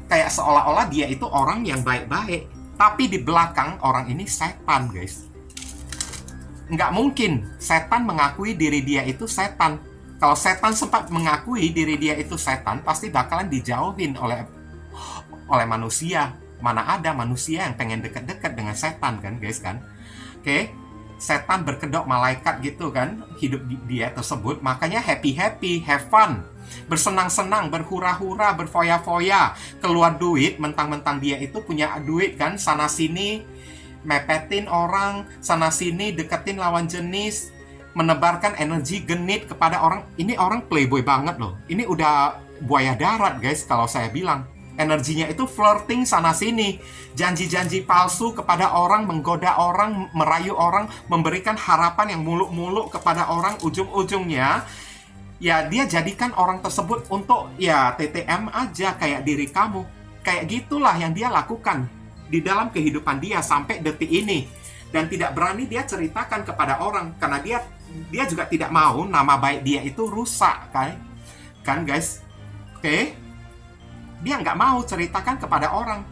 kayak seolah-olah dia itu orang yang baik-baik. Tapi di belakang orang ini setan, guys. Nggak mungkin setan mengakui diri dia itu setan. Kalau setan sempat mengakui diri dia itu setan, pasti bakalan dijauhin oleh manusia. Mana ada manusia yang pengen deket-deket dengan setan kan, guys kan? Oke? Setan berkedok malaikat gitu kan, hidup dia tersebut. Makanya happy-happy, have fun, bersenang-senang, berhura-hura, berfoya-foya, keluar duit, mentang-mentang dia itu punya duit kan, sana-sini mepetin orang, sana-sini deketin lawan jenis, menebarkan energi genit kepada orang. Ini orang playboy banget loh. Ini udah buaya darat, guys, kalau saya bilang. Energinya itu flirting sana-sini, janji-janji palsu kepada orang, menggoda orang, merayu orang, memberikan harapan yang muluk-muluk kepada orang. Ujung-ujungnya ya dia jadikan orang tersebut untuk ya TTM aja kayak diri kamu. Kayak gitulah yang dia lakukan di dalam kehidupan dia sampai detik ini. Dan tidak berani dia ceritakan kepada orang karena dia juga tidak mau nama baik dia itu rusak kan guys. Oke? Dia nggak mau ceritakan kepada orang.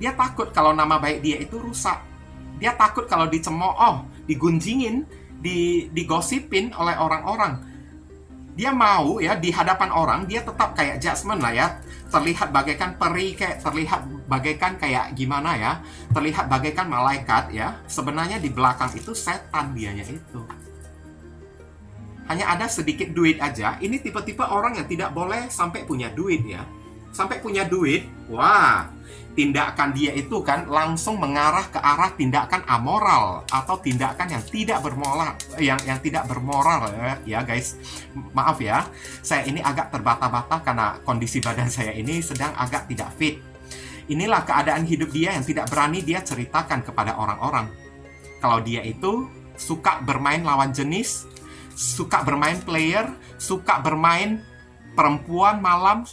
Dia takut kalau nama baik dia itu rusak. Dia takut kalau dicemooh, digunjingin, digosipin oleh orang-orang. Dia mau ya di hadapan orang, dia tetap kayak Jasmine lah ya. Terlihat bagaikan peri, terlihat bagaikan kayak gimana ya. Terlihat bagaikan malaikat ya. Sebenarnya di belakang itu setan dianya itu. Hanya ada sedikit duit aja. Ini tipe-tipe orang yang tidak boleh sampai punya duit ya. Sampai punya duit, wah, tindakan dia itu kan langsung mengarah ke arah tindakan amoral atau tindakan yang tidak bermoral, yang tidak bermoral ya guys. Maaf ya, saya ini agak terbata-bata karena kondisi badan saya ini sedang agak tidak fit. Inilah keadaan hidup dia yang tidak berani dia ceritakan kepada orang-orang. Kalau dia itu suka bermain lawan jenis, suka bermain player, suka bermain perempuan malam,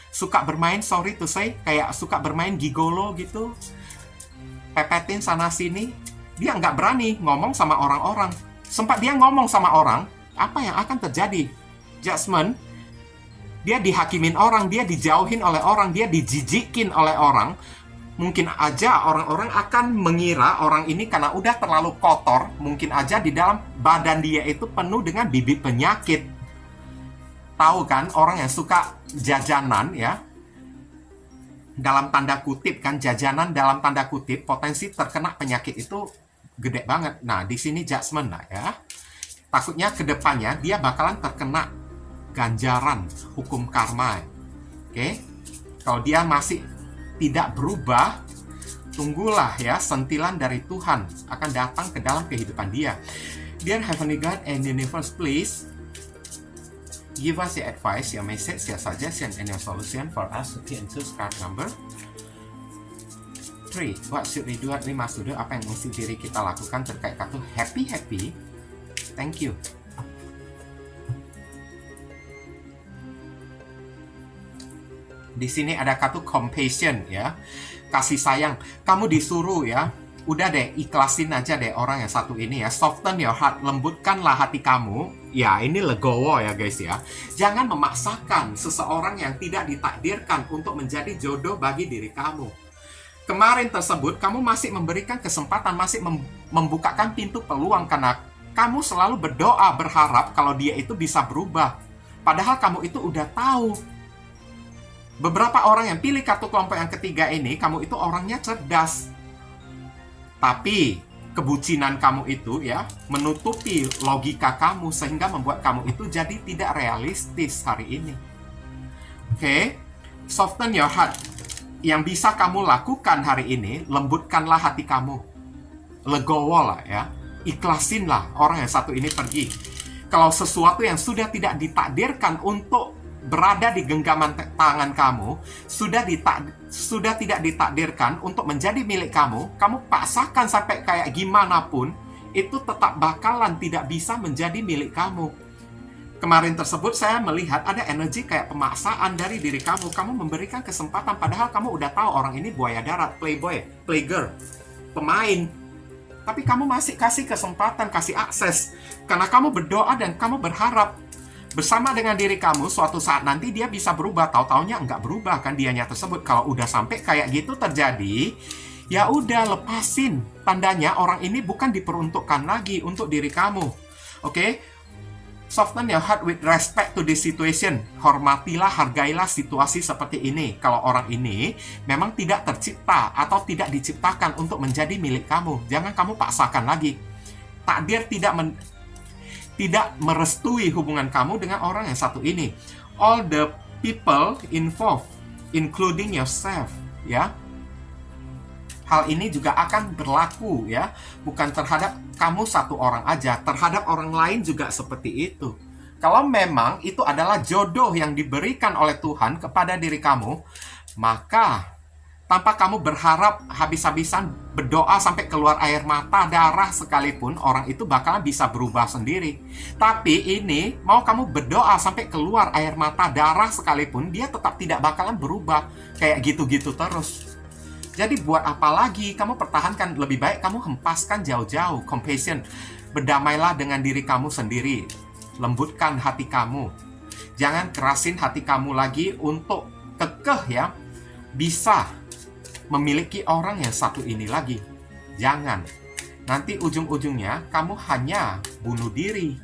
suka bermain, sorry to say, kayak suka bermain gigolo gitu, pepetin sana-sini, dia nggak berani ngomong sama orang-orang. Sempat dia ngomong sama orang, apa yang akan terjadi? Jasmine, dia dihakimin orang, dia dijauhin oleh orang, dia dijijikin oleh orang. Mungkin aja orang-orang akan mengira orang ini karena udah terlalu kotor, mungkin aja di dalam badan dia itu penuh dengan bibit penyakit. Tahu kan, orang yang suka jajanan ya, dalam tanda kutip kan, jajanan dalam tanda kutip, potensi terkena penyakit itu gede banget. Nah, di sini Jasmine lah ya. Takutnya ke depannya dia bakalan terkena ganjaran hukum karma. Oke? Kalau dia masih tidak berubah, tunggulah ya, sentilan dari Tuhan akan datang ke dalam kehidupan dia. Dear Heavenly God and Universe, please give us your advice, your message, your suggestion, and your solution for us to be and choose card number 3. What should we do? 5 studi apa yang mesti diri kita lakukan terkait kartu happy. Thank you. Di sini ada kartu compassion ya, kasih sayang. Kamu disuruh ya, udah deh, ikhlasin aja deh orang yang satu ini ya. Soften your heart, lembutkanlah hati kamu. Ya, ini legowo ya guys ya. Jangan memaksakan seseorang yang tidak ditakdirkan untuk menjadi jodoh bagi diri kamu. Kemarin tersebut, kamu masih memberikan kesempatan, masih membukakan pintu peluang karena kamu selalu berdoa, berharap kalau dia itu bisa berubah. Padahal kamu itu udah tahu. Beberapa orang yang pilih kartu kelompok yang ketiga ini, kamu itu orangnya cerdas. Tapi kebucinan kamu itu ya menutupi logika kamu sehingga membuat kamu itu jadi tidak realistis hari ini. Oke, soften your heart. yang bisa kamu lakukan hari ini, lembutkanlah hati kamu. Legowo lah ya. Ikhlasinlah orang yang satu ini pergi. Kalau sesuatu yang sudah tidak ditakdirkan untuk berada di genggaman tangan kamu, sudah tidak ditakdirkan untuk menjadi milik kamu, kamu paksakan sampai kayak gimana pun, itu tetap bakalan tidak bisa menjadi milik kamu. Kemarin tersebut saya melihat ada energi kayak pemaksaan dari diri kamu. Kamu memberikan kesempatan padahal kamu udah tahu orang ini buaya darat, playboy, playgirl, pemain. Tapi kamu masih kasih kesempatan, kasih akses. Karena kamu berdoa dan kamu berharap bersama dengan diri kamu suatu saat nanti dia bisa berubah. Tahu-taunya nggak berubah kan dianya tersebut. Kalau udah sampai kayak gitu terjadi, ya udah lepasin. Tandanya orang ini bukan diperuntukkan lagi untuk diri kamu. Oke? Soften your heart with respect to this situation. Hormatilah, hargailah situasi seperti ini. Kalau orang ini memang tidak tercipta atau tidak diciptakan untuk menjadi milik kamu, jangan kamu paksakan lagi. Takdir tidak merestui hubungan kamu dengan orang yang satu ini. All the people involved, including yourself, ya. Hal ini juga akan berlaku ya, bukan terhadap kamu satu orang aja, terhadap orang lain juga seperti itu. Kalau memang itu adalah jodoh yang diberikan oleh Tuhan kepada diri kamu, maka tanpa kamu berharap habis-habisan berdoa sampai keluar air mata, darah sekalipun, orang itu bakalan bisa berubah sendiri. Tapi ini, mau kamu berdoa sampai keluar air mata, darah sekalipun, dia tetap tidak bakalan berubah. Kayak gitu-gitu terus. Jadi buat apa lagi kamu pertahankan? Lebih baik kamu hempaskan jauh-jauh. Compassion. Berdamailah dengan diri kamu sendiri. Lembutkan hati kamu. Jangan kerasin hati kamu lagi untuk kekeh ya. Bisa memiliki orang yang satu ini lagi. Jangan. Nanti ujung-ujungnya kamu hanya bunuh diri.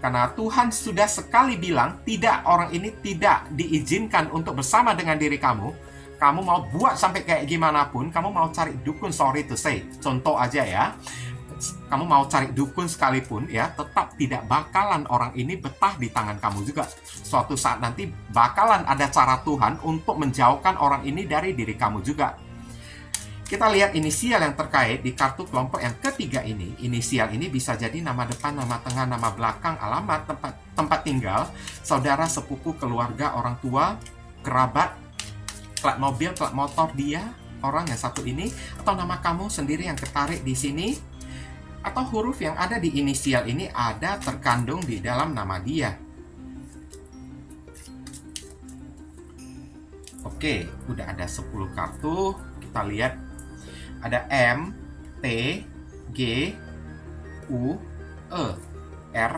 Karena Tuhan sudah sekali bilang, tidak, orang ini tidak diizinkan untuk bersama dengan diri kamu. Kamu mau buat sampai kayak gimana pun, kamu mau cari dukun, sorry to say, contoh aja ya, kamu mau cari dukun sekalipun ya, tetap tidak bakalan orang ini betah di tangan kamu juga. Suatu saat nanti bakalan ada cara Tuhan untuk menjauhkan orang ini dari diri kamu juga. Kita lihat inisial yang terkait di kartu kelompok yang ketiga ini. Inisial ini bisa jadi nama depan, nama tengah, nama belakang, alamat, tempat tinggal, saudara, sepupu, keluarga, orang tua, kerabat, plat mobil, plat motor dia, orang yang satu ini, atau nama kamu sendiri yang ketarik di sini, atau huruf yang ada di inisial ini ada terkandung di dalam nama dia. Oke, udah ada 10 kartu. Kita lihat ada M, T, G, U, E, R,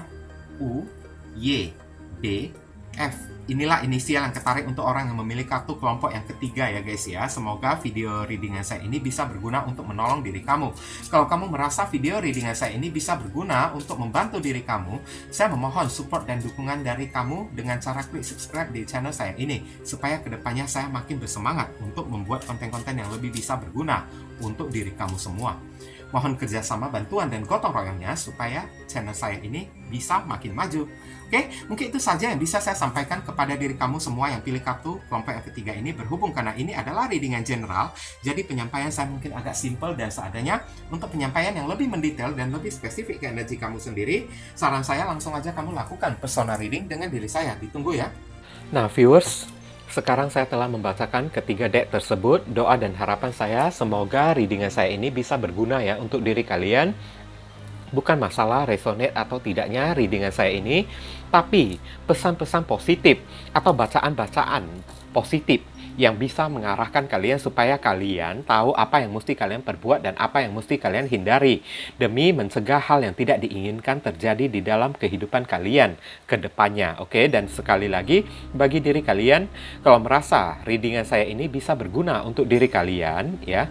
U, Y, B, F. Inilah inisial yang ketarik untuk orang yang memilih kartu kelompok yang ketiga ya guys ya. Semoga video readingan saya ini bisa berguna untuk menolong diri kamu. Kalau kamu merasa video readingan saya ini bisa berguna untuk membantu diri kamu, saya memohon support dan dukungan dari kamu dengan cara klik subscribe di channel saya ini, supaya kedepannya saya makin bersemangat untuk membuat konten-konten yang lebih bisa berguna untuk diri kamu semua. Mohon kerjasama, bantuan, dan gotong royongnya supaya channel saya ini bisa makin maju. Oke, mungkin itu saja yang bisa saya sampaikan kepada diri kamu semua yang pilih kartu kelompok yang ketiga ini. Berhubung karena ini adalah readingan general, jadi penyampaian saya mungkin agak simple dan seadanya. Untuk penyampaian yang lebih mendetail dan lebih spesifik ke energi kamu sendiri, saran saya langsung aja kamu lakukan personal reading dengan diri saya. Ditunggu ya. Nah, viewers, sekarang saya telah membacakan ketiga deck tersebut. Doa dan harapan saya semoga readingan saya ini bisa berguna ya untuk diri kalian. Bukan masalah resonate atau tidaknya readingan saya ini, tapi pesan-pesan positif atau bacaan-bacaan positif yang bisa mengarahkan kalian supaya kalian tahu apa yang mesti kalian perbuat dan apa yang mesti kalian hindari demi mencegah hal yang tidak diinginkan terjadi di dalam kehidupan kalian ke depannya. Oke, dan sekali lagi bagi diri kalian, kalau merasa readingan saya ini bisa berguna untuk diri kalian ya,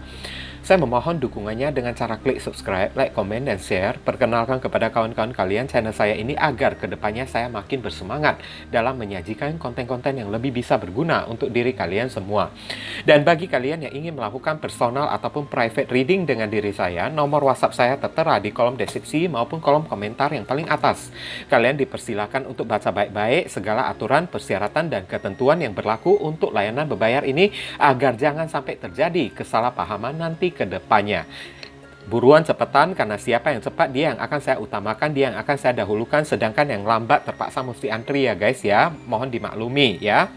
Saya memohon dukungannya dengan cara klik subscribe, like, komen, dan share. Perkenalkan kepada kawan-kawan kalian channel saya ini agar kedepannya saya makin bersemangat dalam menyajikan konten-konten yang lebih bisa berguna untuk diri kalian semua. Dan bagi kalian yang ingin melakukan personal ataupun private reading dengan diri saya, nomor WhatsApp saya tertera di kolom deskripsi maupun kolom komentar yang paling atas. Kalian dipersilakan untuk baca baik-baik segala aturan, persyaratan, dan ketentuan yang berlaku untuk layanan berbayar ini agar jangan sampai terjadi kesalahpahaman nanti ke depannya. Buruan cepetan, karena siapa yang cepat dia yang akan saya utamakan, dia yang akan saya dahulukan, sedangkan yang lambat terpaksa mesti antri ya guys ya. Mohon dimaklumi ya.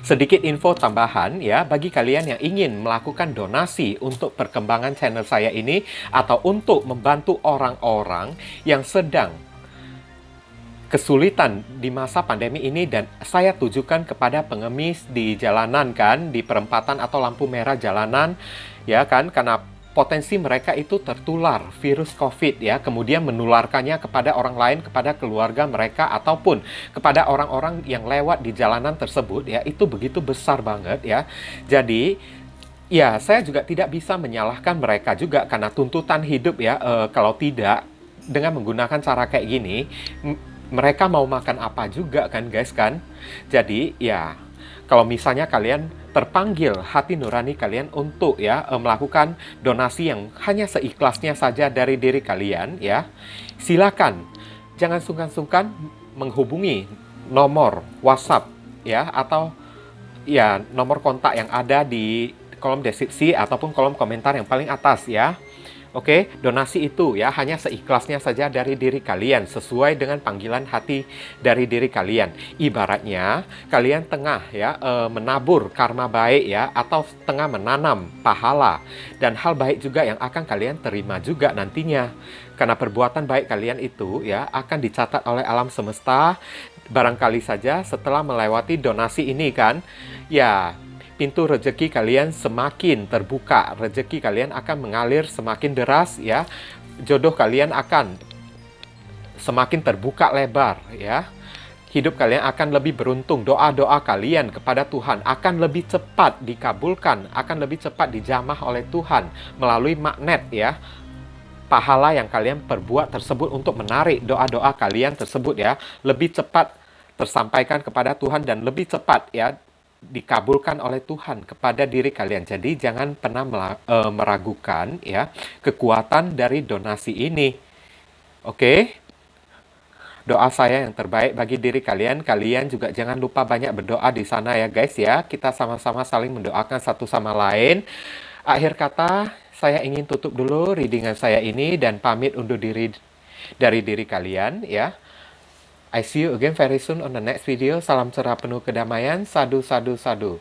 Sedikit info tambahan ya, bagi kalian yang ingin melakukan donasi untuk perkembangan channel saya ini atau untuk membantu orang-orang yang sedang kesulitan di masa pandemi ini, dan saya tujukan kepada pengemis di jalanan kan, di perempatan atau lampu merah jalanan ya kan, karena potensi mereka itu tertular virus COVID ya, kemudian menularkannya kepada orang lain, kepada keluarga mereka ataupun kepada orang-orang yang lewat di jalanan tersebut ya, itu begitu besar banget ya. Jadi ya, saya juga tidak bisa menyalahkan mereka juga karena tuntutan hidup ya. Kalau tidak dengan menggunakan cara kayak gini, mereka mau makan apa juga kan guys kan. Jadi ya, kalau misalnya kalian terpanggil hati nurani kalian untuk ya melakukan donasi yang hanya seikhlasnya saja dari diri kalian ya, silakan. Jangan sungkan-sungkan menghubungi nomor WhatsApp ya, atau ya nomor kontak yang ada di kolom deskripsi ataupun kolom komentar yang paling atas ya. Oke, donasi itu ya hanya seikhlasnya saja dari diri kalian, sesuai dengan panggilan hati dari diri kalian. Ibaratnya kalian tengah ya menabur karma baik ya, atau tengah menanam pahala dan hal baik juga yang akan kalian terima juga nantinya. Karena perbuatan baik kalian itu ya akan dicatat oleh alam semesta. Barangkali saja setelah melewati donasi ini kan, ya pintu rezeki kalian semakin terbuka, rezeki kalian akan mengalir semakin deras ya, jodoh kalian akan semakin terbuka lebar ya, hidup kalian akan lebih beruntung, doa-doa kalian kepada Tuhan akan lebih cepat dikabulkan, akan lebih cepat dijamah oleh Tuhan melalui magnet ya, pahala yang kalian perbuat tersebut untuk menarik doa-doa kalian tersebut ya, lebih cepat tersampaikan kepada Tuhan dan lebih cepat ya dikabulkan oleh Tuhan kepada diri kalian. Jadi jangan pernah meragukan ya kekuatan dari donasi ini. Oke? Doa saya yang terbaik bagi diri kalian. Kalian juga jangan lupa banyak berdoa di sana ya guys ya. Kita sama-sama saling mendoakan satu sama lain. Akhir kata, saya ingin tutup dulu readingan saya ini dan pamit undur diri dari diri kalian ya. I see you again very soon on the next video. Salam cerah penuh kedamaian. Sadu, sadu, sadu.